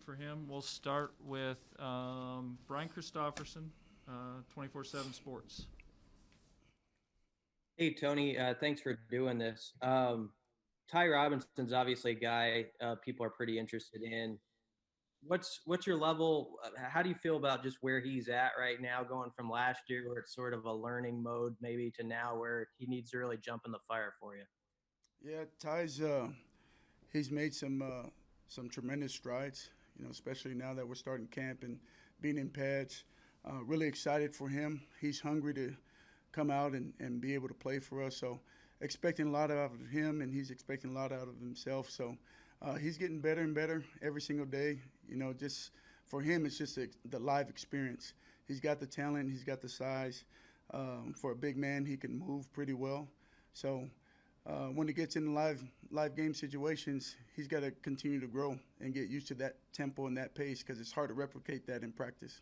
for him. We'll start with Brian Christopherson, 24/7 Sports. Hey, Tony, thanks for doing this. Ty Robinson's obviously a guy people are pretty interested in. What's your level? How do you feel about just where he's at right now, going from last year where it's sort of a learning mode maybe to now where he needs to really jump in the fire for you? Yeah, Ty's he's made some tremendous strides. Especially now that we're starting camp and being in pads. Really excited for him. He's hungry to come out and be able to play for us. So expecting a lot out of him, and he's expecting a lot out of himself. So he's getting better and better every single day. Just for him, it's just the live experience. He's got the talent. He's got the size. For a big man, he can move pretty well. So when he gets in live game situations, he's got to continue to grow and get used to that tempo and that pace because it's hard to replicate that in practice.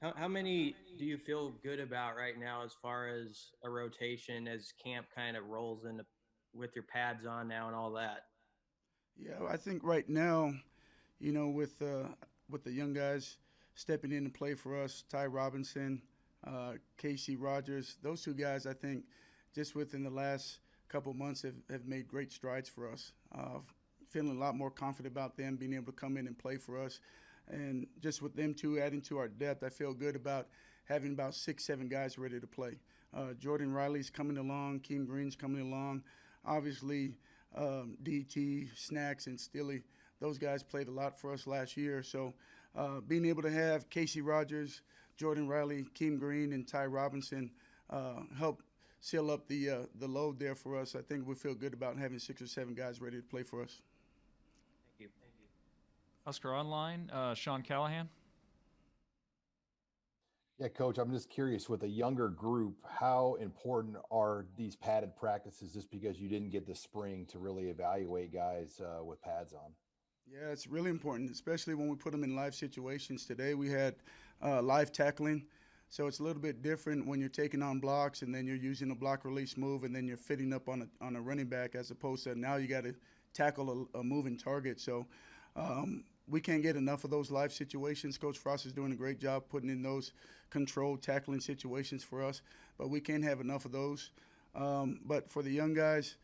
How many do you feel good about right now as far as a rotation as camp kind of rolls into with your pads on now and all that? Yeah, I think right now, with the young guys stepping in to play for us, Ty Robinson, Casey Rogers, those two guys, I think, just within the last couple months have made great strides for us. Feeling a lot more confident about them being able to come in and play for us. And just with them two adding to our depth, I feel good about having about 6-7 guys ready to play. Jordan Riley's coming along. Keem Green's coming along. Obviously, DT, Snacks, and Stilly, those guys played a lot for us last year. So being able to have Casey Rogers, Jordan Riley, Keem Green, and Ty Robinson help seal up the load there for us. I think we feel good about having 6 or 7 guys ready to play for us. Thank you. Husker Online, Sean Callahan. Yeah, Coach, I'm just curious with a younger group, how important are these padded practices just because you didn't get the spring to really evaluate guys with pads on? Yeah, it's really important, especially when we put them in live situations. Today we had live tackling, so it's a little bit different when you're taking on blocks and then you're using a block release move and then you're fitting up on a running back as opposed to now you got to tackle a moving target. So we can't get enough of those live situations. Coach Frost is doing a great job putting in those controlled tackling situations for us, but we can't have enough of those. But for the young guys,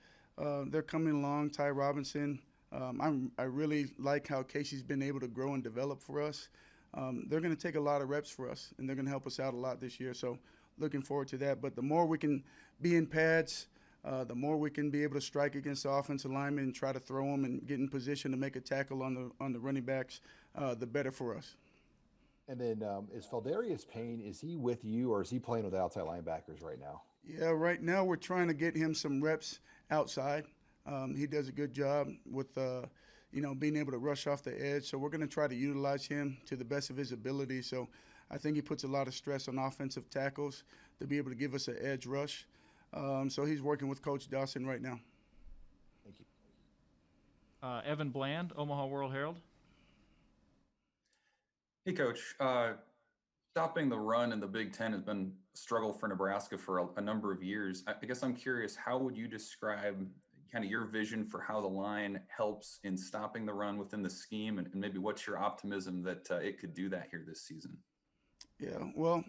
they're coming along. Ty Robinson, I really like how Casey's been able to grow and develop for us. They're going to take a lot of reps for us, and they're going to help us out a lot this year. So looking forward to that. But the more we can be in pads, the more we can be able to strike against the offensive linemen and try to throw them and get in position to make a tackle on the running backs, the better for us. And then is Faldarius Payne, is he with you or is he playing with the outside linebackers right now? Yeah, right now we're trying to get him some reps outside. He does a good job with, being able to rush off the edge. So we're going to try to utilize him to the best of his ability. So I think he puts a lot of stress on offensive tackles to be able to give us an edge rush. So he's working with Coach Dawson right now. Thank you. Evan Bland, Omaha World Herald. Hey, Coach. Stopping the run in the Big Ten has been a struggle for Nebraska for a number of years. I guess I'm curious, how would you describe kind of your vision for how the line helps in stopping the run within the scheme, and maybe what's your optimism that it could do that here this season? Yeah, well,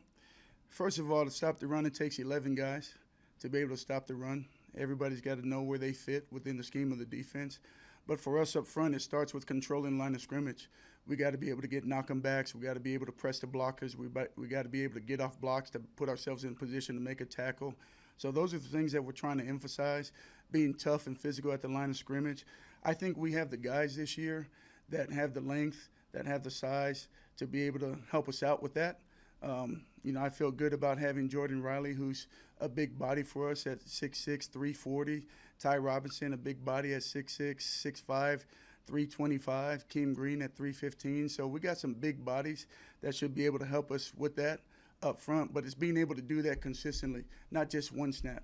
first of all, to stop the run, it takes 11 guys to be able to stop the run. Everybody's got to know where they fit within the scheme of the defense. But for us up front, it starts with controlling line of scrimmage. We got to be able to get knock 'em backs. We got to be able to press the blockers. We got to be able to get off blocks to put ourselves in position to make a tackle. So those are the things that we're trying to emphasize, being tough and physical at the line of scrimmage. I think we have the guys this year that have the length, that have the size to be able to help us out with that. I feel good about having Jordan Riley, who's a big body for us at 6'6", 340. Ty Robinson, a big body at 6'6", 6'5", 325. Keem Green at 315. So we got some big bodies that should be able to help us with that up front. But it's being able to do that consistently, not just one snap.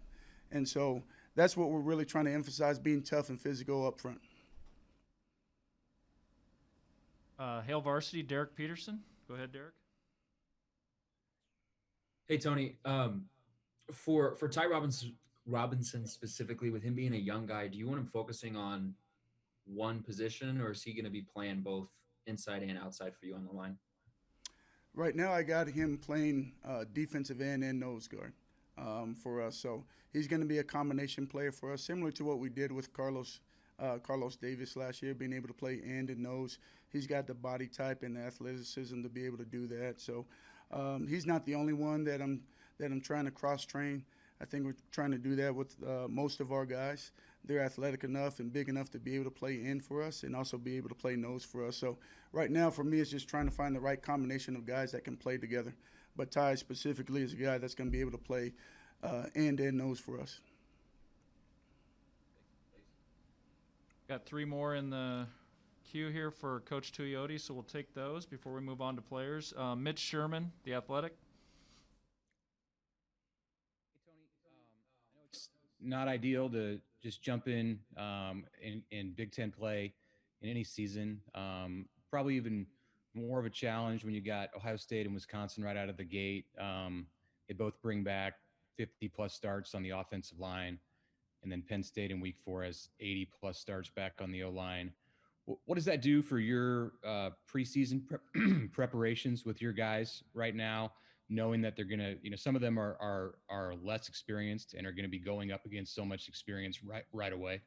And so that's what we're really trying to emphasize, being tough and physical up front. Hail Varsity, Derek Peterson. Go ahead, Derek. Hey, Tony. For Ty Robinson specifically, with him being a young guy, do you want him focusing on one position, or is he going to be playing both inside and outside for you on the line? Right now, I got him playing defensive end and nose guard for us. So he's going to be a combination player for us, similar to what we did with Carlos Davis last year, being able to play end and nose. He's got the body type and the athleticism to be able to do that. So he's not the only one that I'm trying to cross train. I think we're trying to do that with most of our guys. They're athletic enough and big enough to be able to play end for us and also be able to play nose for us. So right now for me, it's just trying to find the right combination of guys that can play together. But Ty specifically is a guy that's going to be able to play end and nose for us. Got 3 more in the queue here for Coach Tuioti, so we'll take those before we move on to players. Mitch Sherman, the athletic. It's not ideal to just jump in Big Ten play in any season. Probably even more of a challenge when you got Ohio State and Wisconsin right out of the gate. They both bring back 50-plus starts on the offensive line, and then Penn State in week 4 has 80-plus starts back on the O-line. What does that do for your preseason preparations with your guys right now, knowing that they're going to, some of them are less experienced and are going to be going up against so much experience right away?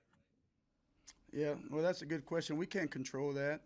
Yeah, well, that's a good question. We can't control that.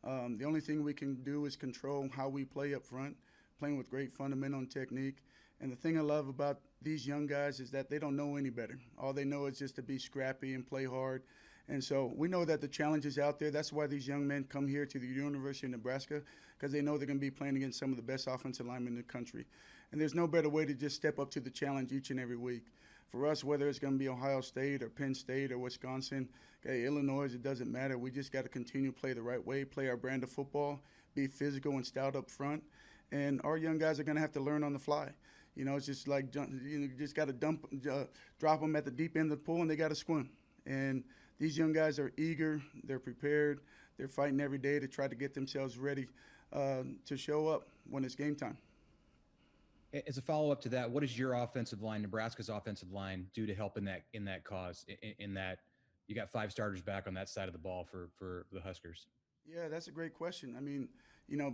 The only thing we can do is control how we play up front, playing with great fundamental technique. And the thing I love about these young guys is that they don't know any better. All they know is just to be scrappy and play hard. And so we know that the challenge is out there. That's why these young men come here to the University of Nebraska, because they know they're going to be playing against some of the best offensive linemen in the country. And there's no better way to just step up to the challenge each and every week. For us, whether it's going to be Ohio State or Penn State or Wisconsin, okay, Illinois, it doesn't matter. We just got to continue to play the right way, play our brand of football, be physical and stout up front. And our young guys are going to have to learn on the fly. It's just like you just got to drop them at the deep end of the pool, and they got to swim. And these young guys are eager, they're prepared, they're fighting every day to try to get themselves ready to show up when it's game time. As a follow-up to that, what does your offensive line, Nebraska's offensive line, do to help in that cause, in that you got 5 starters back on that side of the ball for the Huskers? Yeah, that's a great question. I mean,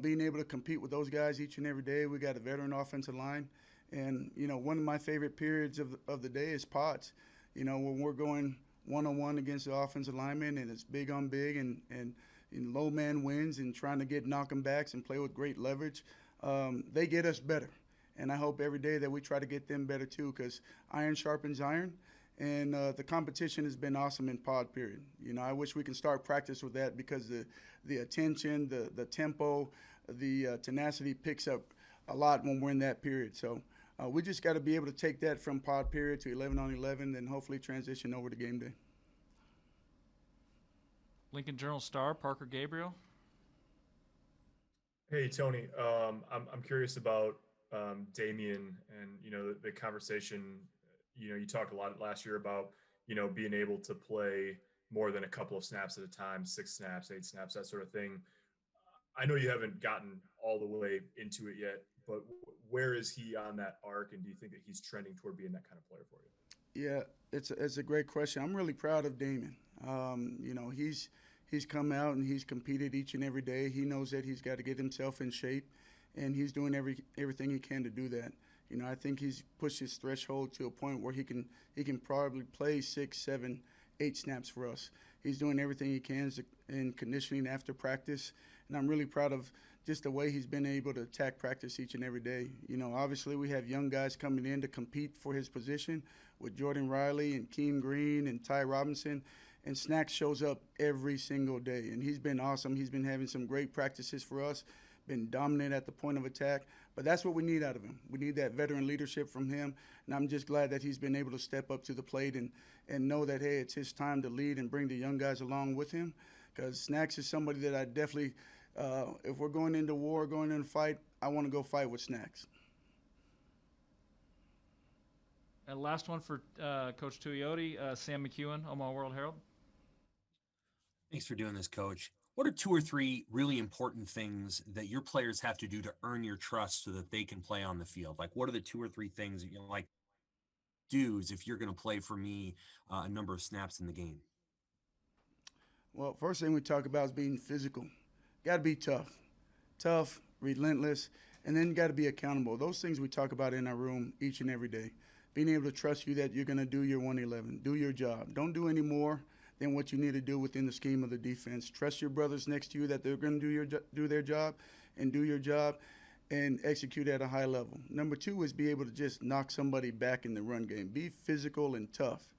being able to compete with those guys each and every day, we got a veteran offensive line. And, one of my favorite periods of the day is pods. When we're going one-on-one against the offensive lineman and it's big on big and low man wins and trying to get knocking backs and play with great leverage, they get us better. And I hope every day that we try to get them better too, because iron sharpens iron. And the competition has been awesome in pod period. I wish we can start practice with that, because the attention, the tempo, the tenacity picks up a lot when we're in that period. So we just got to be able to take that from pod period to 11 on 11 and hopefully transition over to game day. Lincoln Journal star Parker Gabriel. Hey, Tony. I'm curious about Damian and, the conversation. You talked a lot last year about, being able to play more than a couple of snaps at a time, 6 snaps, 8 snaps, that sort of thing. I know you haven't gotten all the way into it yet, but where is he on that arc, and do you think that he's trending toward being that kind of player for you? Yeah, it's a great question. I'm really proud of Damon. He's come out and he's competed each and every day. He knows that he's got to get himself in shape, and he's doing everything he can to do that. I think he's pushed his threshold to a point where he can probably play 6, 7, 8 snaps for us. He's doing everything he can in conditioning after practice, and I'm really proud of just the way he's been able to attack practice each and every day. Obviously we have young guys coming in to compete for his position with Jordan Riley and Keem Green and Ty Robinson, and Snacks shows up every single day, and he's been awesome. He's been having some great practices for us, been dominant at the point of attack, but that's what we need out of him. We need that veteran leadership from him, and I'm just glad that he's been able to step up to the plate and know that, hey, it's his time to lead and bring the young guys along with him, because Snacks is somebody that I definitely, if we're going into war, going into a fight, I want to go fight with Snacks. And last one for Coach Tuioti, Sam McEwen, Omaha World Herald. Thanks for doing this, Coach. What are 2 or 3 really important things that your players have to do to earn your trust so that they can play on the field? Like, what are the 2 or 3 things that do's if you're going to play for me a number of snaps in the game? Well, first thing we talk about is being physical. got to be tough, relentless, and then got to be accountable. Those things we talk about in our room each and every day. Being able to trust you that you're going to do your 111, do your job. Don't do any more than what you need to do within the scheme of the defense. Trust your brothers next to you that they're going to do their job and do your job and execute at a high level. Number 2 is be able to just knock somebody back in the run game. Be physical and tough.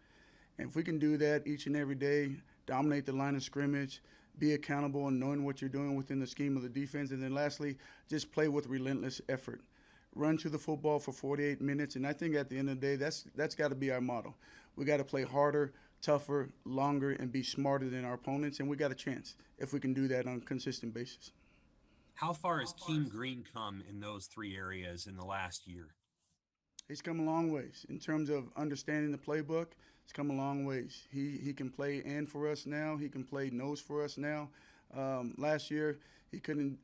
And if we can do that each and every day, dominate the line of scrimmage, be accountable and knowing what you're doing within the scheme of the defense, and then lastly, just play with relentless effort. Run to the football for 48 minutes, and I think at the end of the day, that's got to be our motto. We got to play harder, tougher, longer, and be smarter than our opponents, and we got a chance if we can do that on a consistent basis. How far has Keem Green come in those 3 areas in the last year? He's come a long ways in terms of understanding the playbook. He's come a long ways. He can play end for us now. He can play nose for us now. Last year he couldn't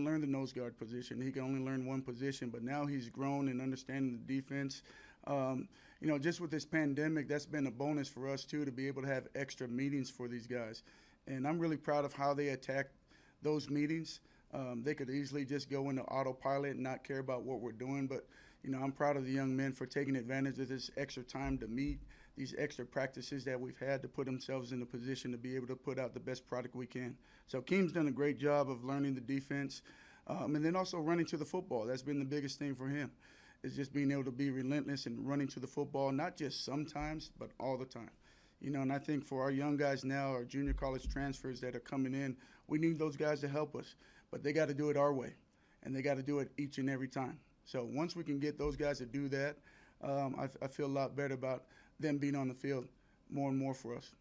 learn the nose guard position. He can only learn one position. But now he's grown in understanding the defense. Just with this pandemic, that's been a bonus for us too, to be able to have extra meetings for these guys. And I'm really proud of how they attack those meetings. They could easily just go into autopilot and not care about what we're doing. But I'm proud of the young men for taking advantage of this extra time to meet, these extra practices that we've had to put themselves in a position to be able to put out the best product we can. So Keem's done a great job of learning the defense and then also running to the football. That's been the biggest thing for him, is just being able to be relentless and running to the football, not just sometimes, but all the time. And I think for our young guys now, our junior college transfers that are coming in, we need those guys to help us. But they got to do it our way, and they got to do it each and every time. So once we can get those guys to do that, I feel a lot better about them being on the field more and more for us.